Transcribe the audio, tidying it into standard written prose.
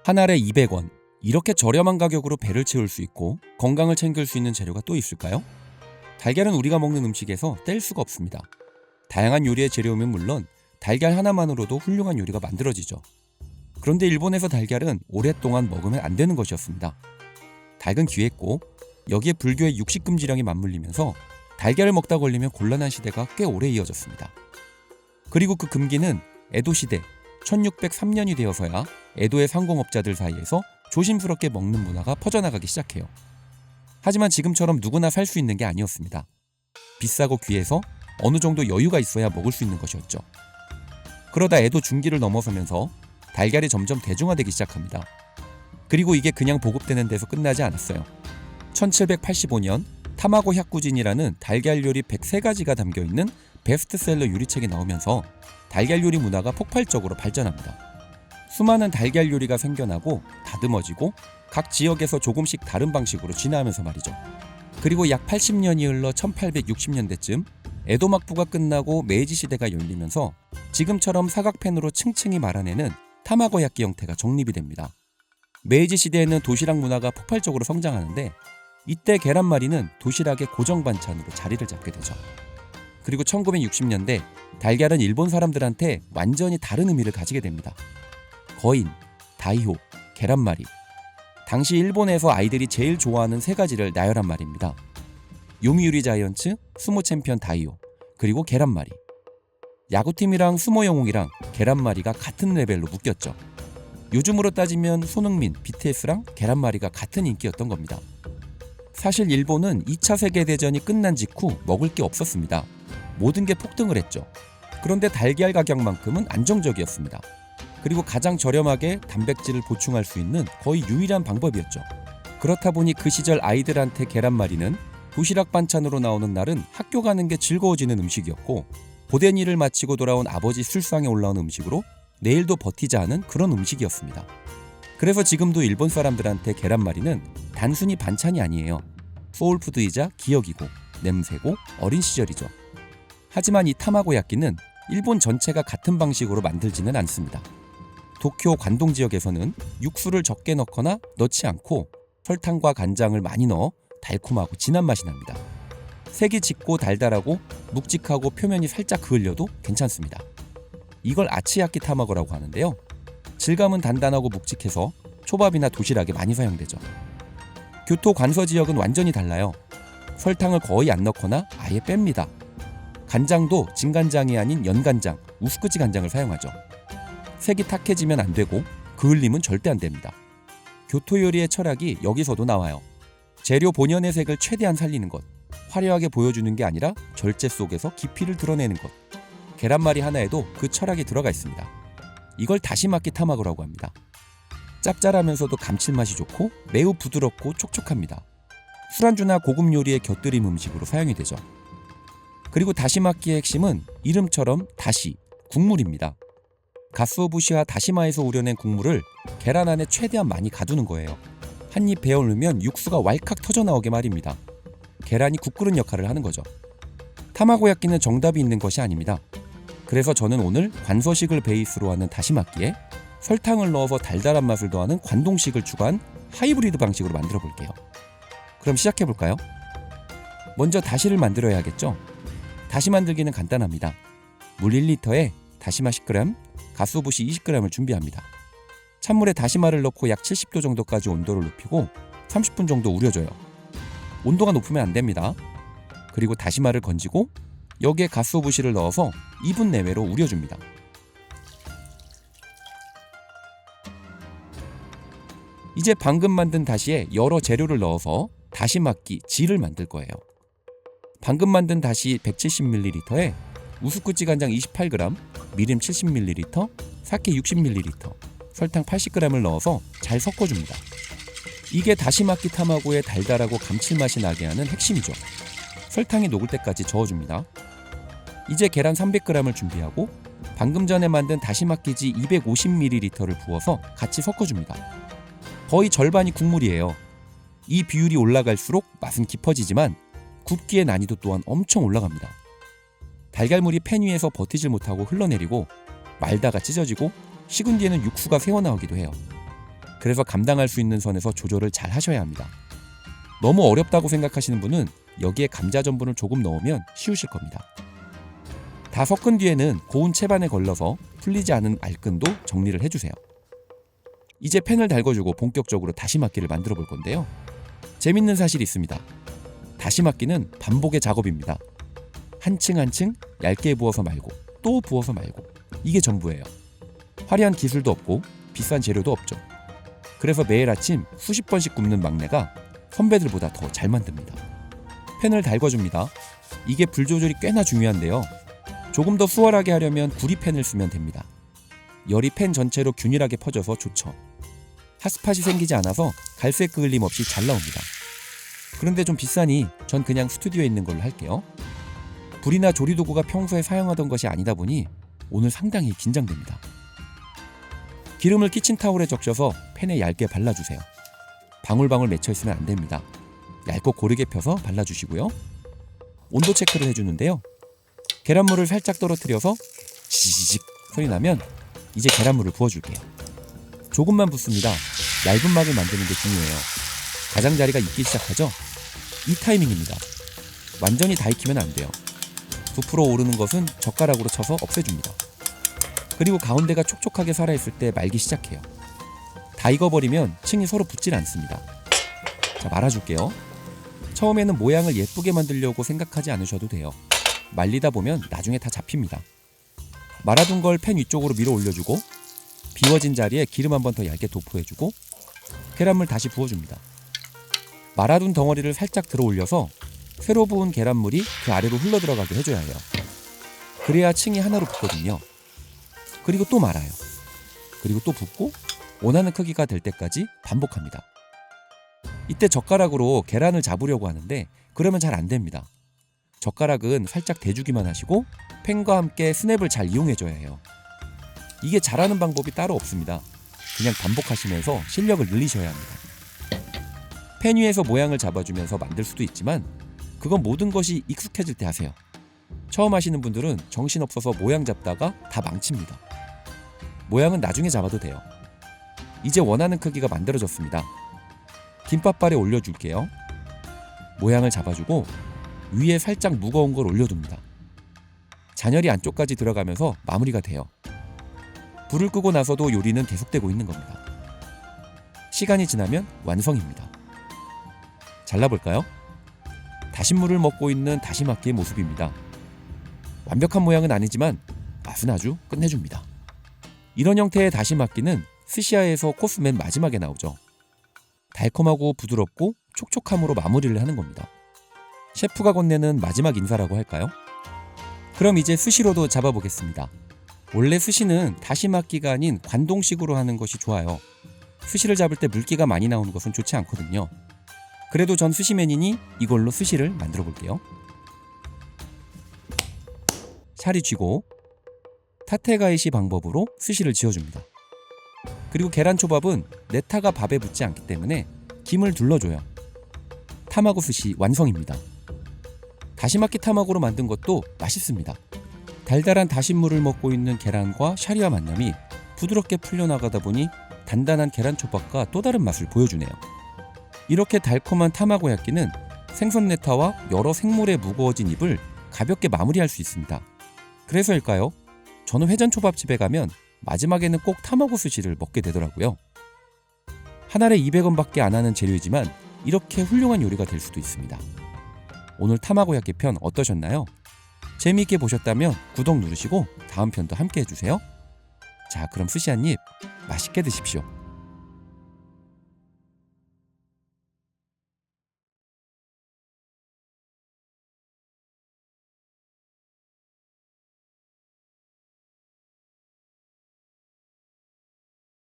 한 알에 200원. 이렇게 저렴한 가격으로 배를 채울 수 있고 건강을 챙길 수 있는 재료가 또 있을까요? 달걀은 우리가 먹는 음식에서 뗄 수가 없습니다. 다양한 요리의 재료면 물론 달걀 하나만으로도 훌륭한 요리가 만들어지죠. 그런데 일본에서 달걀은 오랫동안 먹으면 안 되는 것이었습니다. 닭은 귀했고 여기에 불교의 육식금지령이 맞물리면서 달걀을 먹다 걸리면 곤란한 시대가 꽤 오래 이어졌습니다. 그리고 그 금기는 에도시대 1603년이 되어서야 에도의 상공업자들 사이에서 조심스럽게 먹는 문화가 퍼져나가기 시작해요. 하지만 지금처럼 누구나 살 수 있는 게 아니었습니다. 비싸고 귀해서 어느 정도 여유가 있어야 먹을 수 있는 것이었죠. 그러다 에도 중기를 넘어서면서 달걀이 점점 대중화되기 시작합니다. 그리고 이게 그냥 보급되는 데서 끝나지 않았어요. 1785년 타마고 햅구진이라는 달걀 요리 103가지가 담겨있는 베스트셀러 요리책이 나오면서 달걀 요리 문화가 폭발적으로 발전합니다. 수많은 달걀 요리가 생겨나고 다듬어지고 각 지역에서 조금씩 다른 방식으로 진화하면서 말이죠. 그리고 약 80년이 흘러 1860년대쯤 에도 막부가 끝나고 메이지 시대가 열리면서 지금처럼 사각팬으로 층층이 말아내는 타마고야끼 형태가 정립이 됩니다. 메이지 시대에는 도시락 문화가 폭발적으로 성장하는데 이때 계란말이는 도시락의 고정 반찬으로 자리를 잡게 되죠. 그리고 1960년대 달걀은 일본 사람들한테 완전히 다른 의미를 가지게 됩니다. 거인, 다이호, 계란말이. 당시 일본에서 아이들이 제일 좋아하는 세 가지를 나열한 말입니다. 요미우리 자이언츠, 스모 챔피언 다이호, 그리고 계란말이. 야구팀이랑 스모 영웅이랑 계란말이가 같은 레벨로 묶였죠. 요즘으로 따지면 손흥민, BTS랑 계란말이가 같은 인기였던 겁니다. 사실 일본은 2차 세계대전이 끝난 직후 먹을 게 없었습니다. 모든 게 폭등을 했죠. 그런데 달걀 가격만큼은 안정적이었습니다. 그리고 가장 저렴하게 단백질을 보충할 수 있는 거의 유일한 방법이었죠. 그렇다 보니 그 시절 아이들한테 계란말이는 도시락 반찬으로 나오는 날은 학교 가는 게 즐거워지는 음식이었고 고된 일을 마치고 돌아온 아버지 술상에 올라온 음식으로 내일도 버티자 하는 그런 음식이었습니다. 그래서 지금도 일본 사람들한테 계란말이는 단순히 반찬이 아니에요. 소울푸드이자 기억이고 냄새고 어린 시절이죠. 하지만 이 타마고야끼는 일본 전체가 같은 방식으로 만들지는 않습니다. 도쿄 관동 지역에서는 육수를 적게 넣거나 넣지 않고 설탕과 간장을 많이 넣어 달콤하고 진한 맛이 납니다. 색이 짙고 달달하고 묵직하고 표면이 살짝 그을려도 괜찮습니다. 이걸 아치야끼 타마고라고 하는데요. 질감은 단단하고 묵직해서 초밥이나 도시락에 많이 사용되죠. 교토 관서 지역은 완전히 달라요. 설탕을 거의 안 넣거나 아예 뺍니다. 간장도 진간장이 아닌 연간장, 우스쿠지 간장을 사용하죠. 색이 탁해지면 안 되고 그을림은 절대 안 됩니다. 교토 요리의 철학이 여기서도 나와요. 재료 본연의 색을 최대한 살리는 것, 화려하게 보여주는 게 아니라 절제 속에서 깊이를 드러내는 것. 계란말이 하나에도 그 철학이 들어가 있습니다. 이걸 다시마끼 타마고라고 합니다. 짭짤하면서도 감칠맛이 좋고 매우 부드럽고 촉촉합니다. 술안주나 고급 요리의 곁들임 음식으로 사용이 되죠. 그리고 다시마끼의 핵심은 이름처럼 다시, 국물입니다. 가쓰오부시와 다시마에서 우려낸 국물을 계란 안에 최대한 많이 가두는 거예요. 한 입 베어 넣으면 육수가 왈칵 터져나오게 말입니다. 계란이 국그릇 역할을 하는 거죠. 타마고야끼는 정답이 있는 것이 아닙니다. 그래서 저는 오늘 관서식을 베이스로 하는 다시마끼에 설탕을 넣어서 달달한 맛을 더하는 관동식을 추가한 하이브리드 방식으로 만들어 볼게요. 그럼 시작해 볼까요? 먼저 다시를 만들어야 하겠죠? 다시 만들기는 간단합니다. 물 1리터에 다시마 10g, 가쓰오부시 20g을 준비합니다. 찬물에 다시마를 넣고 약 70도 정도까지 온도를 높이고 30분 정도 우려줘요. 온도가 높으면 안 됩니다. 그리고 다시마를 건지고 여기에 가쓰오부시를 넣어서 2분 내외로 우려줍니다. 이제 방금 만든 다시에 여러 재료를 넣어서 다시마끼 지를 만들 거예요. 방금 만든 다시 170ml에 우스쿠지 간장 28g, 미림 70ml, 사케 60ml, 설탕 80g을 넣어서 잘 섞어줍니다. 이게 다시마끼 타마고의 달달하고 감칠맛이 나게 하는 핵심이죠. 설탕이 녹을 때까지 저어줍니다. 이제 계란 300g을 준비하고 방금 전에 만든 다시마끼지 250ml를 부어서 같이 섞어줍니다. 거의 절반이 국물이에요. 이 비율이 올라갈수록 맛은 깊어지지만 굽기의 난이도 또한 엄청 올라갑니다. 달걀물이 팬 위에서 버티질 못하고 흘러내리고 말다가 찢어지고 식은 뒤에는 육수가 새어나오기도 해요. 그래서 감당할 수 있는 선에서 조절을 잘 하셔야 합니다. 너무 어렵다고 생각하시는 분은 여기에 감자 전분을 조금 넣으면 쉬우실 겁니다. 다 섞은 뒤에는 고운 채반에 걸러서 풀리지 않은 알끈도 정리를 해주세요. 이제 팬을 달궈주고 본격적으로 다시마끼를 만들어 볼 건데요. 재밌는 사실이 있습니다. 다시마끼는 반복의 작업입니다. 한 층 한 층 얇게 부어서 말고 또 부어서 말고, 이게 전부예요. 화려한 기술도 없고 비싼 재료도 없죠. 그래서 매일 아침 수십 번씩 굽는 막내가 선배들보다 더 잘 만듭니다. 팬을 달궈줍니다. 이게 불 조절이 꽤나 중요한데요. 조금 더 수월하게 하려면 구리팬을 쓰면 됩니다. 열이 팬 전체로 균일하게 퍼져서 좋죠. 핫스팟이 생기지 않아서 갈색 그을림 없이 잘 나옵니다. 그런데 좀 비싸니 전 그냥 스튜디오에 있는 걸로 할게요. 불이나 조리도구가 평소에 사용하던 것이 아니다 보니 오늘 상당히 긴장됩니다. 기름을 키친타올에 적셔서 팬에 얇게 발라주세요. 방울방울 맺혀있으면 안됩니다. 얇고 고르게 펴서 발라주시고요. 온도 체크를 해주는데요. 계란물을 살짝 떨어뜨려서 지지직 소리 나면 이제 계란물을 부어줄게요. 조금만 붓습니다. 얇은 막을 만드는 게 중요해요. 가장자리가 익기 시작하죠? 이 타이밍입니다. 완전히 다 익히면 안 돼요. 부풀어 오르는 것은 젓가락으로 쳐서 없애줍니다. 그리고 가운데가 촉촉하게 살아있을 때 말기 시작해요. 다 익어버리면 층이 서로 붙질 않습니다. 자, 말아줄게요. 처음에는 모양을 예쁘게 만들려고 생각하지 않으셔도 돼요. 말리다 보면 나중에 다 잡힙니다. 말아둔 걸 팬 위쪽으로 밀어 올려주고 비워진 자리에 기름 한 번 더 얇게 도포해주고 계란물 다시 부어줍니다. 말아둔 덩어리를 살짝 들어 올려서 새로 부은 계란물이 그 아래로 흘러들어가게 해줘야 해요. 그래야 층이 하나로 붙거든요. 그리고 또 말아요. 그리고 또 붓고 원하는 크기가 될 때까지 반복합니다. 이때 젓가락으로 계란을 잡으려고 하는데 그러면 잘 안 됩니다. 젓가락은 살짝 대주기만 하시고 팬과 함께 스냅을 잘 이용해줘야 해요. 이게 잘하는 방법이 따로 없습니다. 그냥 반복하시면서 실력을 늘리셔야 합니다. 팬 위에서 모양을 잡아주면서 만들 수도 있지만 그건 모든 것이 익숙해질 때 하세요. 처음 하시는 분들은 정신없어서 모양 잡다가 다 망칩니다. 모양은 나중에 잡아도 돼요. 이제 원하는 크기가 만들어졌습니다. 김밥발에 올려줄게요. 모양을 잡아주고 위에 살짝 무거운 걸 올려둡니다. 잔열이 안쪽까지 들어가면서 마무리가 돼요. 불을 끄고 나서도 요리는 계속되고 있는 겁니다. 시간이 지나면 완성입니다. 잘라볼까요? 다신물을 먹고 있는 다시마끼의 모습입니다. 완벽한 모양은 아니지만 맛은 아주 끝내줍니다. 이런 형태의 다시마끼는 스시야에서 코스 맨 마지막에 나오죠. 달콤하고 부드럽고 촉촉함으로 마무리를 하는 겁니다. 셰프가 건네는 마지막 인사라고 할까요? 그럼 이제 스시로도 잡아보겠습니다. 원래 스시는 다시마끼가 아닌 관동식으로 하는 것이 좋아요. 스시를 잡을 때 물기가 많이 나오는 것은 좋지 않거든요. 그래도 전 스시맨이니 이걸로 스시를 만들어 볼게요. 살이 쥐고 타테가이시 방법으로 스시를 지어줍니다. 그리고 계란초밥은 네타가 밥에 붙지 않기 때문에 김을 둘러줘요. 타마고 스시 완성입니다. 다시마끼 타마고로 만든 것도 맛있습니다. 달달한 다신물을 먹고 있는 계란과 샤리와 만남이 부드럽게 풀려나가다 보니 단단한 계란초밥과 또 다른 맛을 보여주네요. 이렇게 달콤한 타마고 야끼는 생선 네타와 여러 생물의 무거워진 입을 가볍게 마무리할 수 있습니다. 그래서일까요? 저는 회전초밥집에 가면 마지막에는 꼭 타마고 스시를 먹게 되더라고요. 한 알에 200원밖에 안 하는 재료이지만 이렇게 훌륭한 요리가 될 수도 있습니다. 오늘 타마고 야끼 편 어떠셨나요? 재미있게 보셨다면 구독 누르시고 다음 편도 함께 해주세요. 자, 그럼 스시 한 입 맛있게 드십시오.